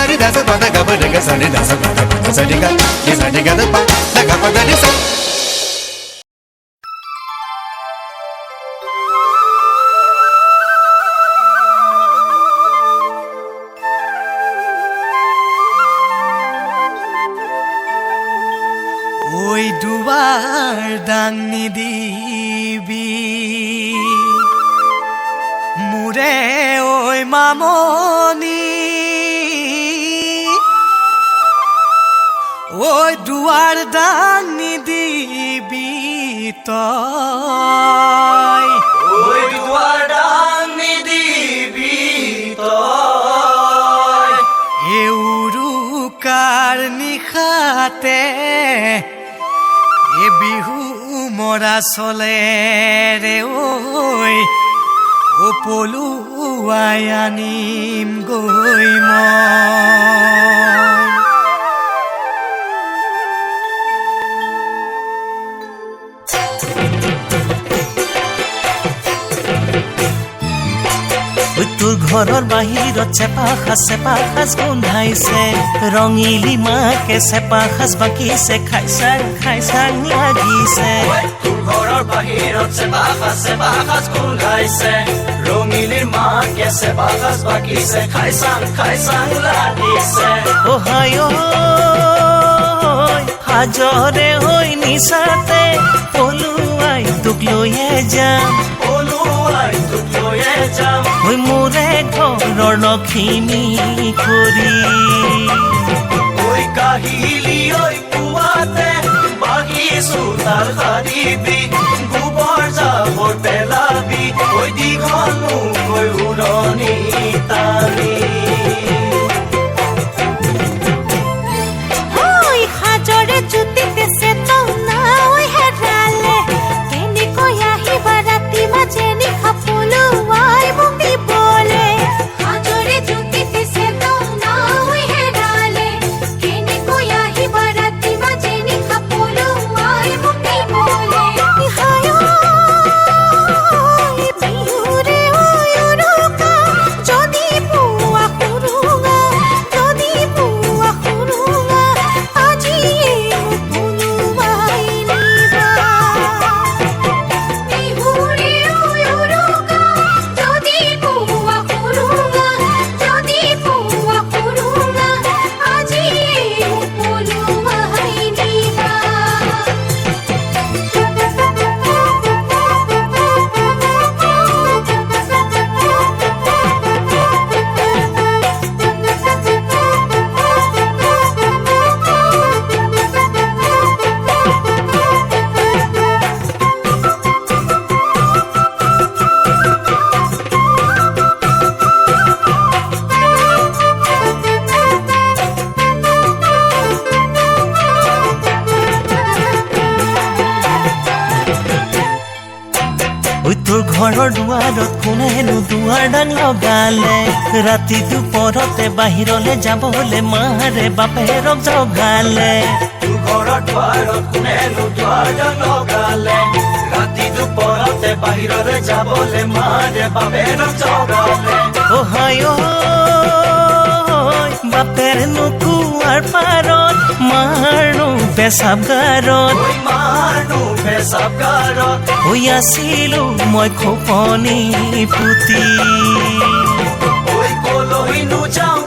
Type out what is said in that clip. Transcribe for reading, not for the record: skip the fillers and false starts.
ni da sa pa da ga pa da ga sa ni da sa pa da pa sa ni ga ni sa ni ga da pa da ga pa da ni sa Oi duar dangni dibi Mure oi mamoni Oi duar dangni dibi toy Oi duar dangni dibi toy Eurukar nikhate E bihu mora sole re oi O polu ayanim goi moi তোর ঘৰৰ বাহিৰত চেপা খাজ গোন্ধাইছে ৰঙিলি মাকে চেপা খাজ বাকিছে খাইছাং লাগিছে তোৰ ঘৰৰ বাহিৰত চেপা খাজ গোন্ধাইছে ৰঙিলিৰ মাকে চেপা খাজ বাকিছে খাইছাং লাগিছে অহায় হাজৰে হৈ নিচাতে পলুৱাই তোক লৈয়ে যাম ঐ মোৰে ঘৰৰ লখিমী কৰি ঐ কাহিলি ঐ কুৱাতে বাগিছো তাৰ হাৰিবি গোবৰ জাবৰ পেলাবি ঐ দীঘল কৈ উৰণি টানি ঐ হাজৰে জুতিতে চেতনা ঐ হেৰালে কেনেকৈ আহিবা ৰাতি মাজে নিশা পলুৱাই মোক দিবলে হাজৰে জুতিতে চেতনা ঐ হেৰালে কেনেকৈ আহিবা ৰাতি মাজে নিশা পলুৱাই মোক দিবলে হায় বিহুৰে ঐ উৰুকা যদি পুৱা সুৰুঙা আজি মোক পলুৱাই নিবা বিহুৰে ঐ উৰুকা যদি পুৱা সুৰুঙা আজি মোক পলুৱাই নিবা ঐ তোৰ ঘৰৰ দুৱাৰত কোনেনো দুৱাৰডাল লগালে ৰাতি দুপৰতে বাহিৰলে যাবলে মাৰে বাপেৰক জগালে তোৰ ঘৰৰ দুৱাৰত কোনেনো দুৱাৰডাল লগালে ৰাতি দুপৰতে বাহিৰলৈ যাবলৈ মাৰে বাপেৰক জগালে অহায় বাপেৰ নুকুৱাৰ পাৰত মাৰনো পেচাব গাৰত ঐ মাৰনো পেচাব গাৰত হৈ আছিলো মই খোপনি পুতি ঐ কলৈ নো যাওঁ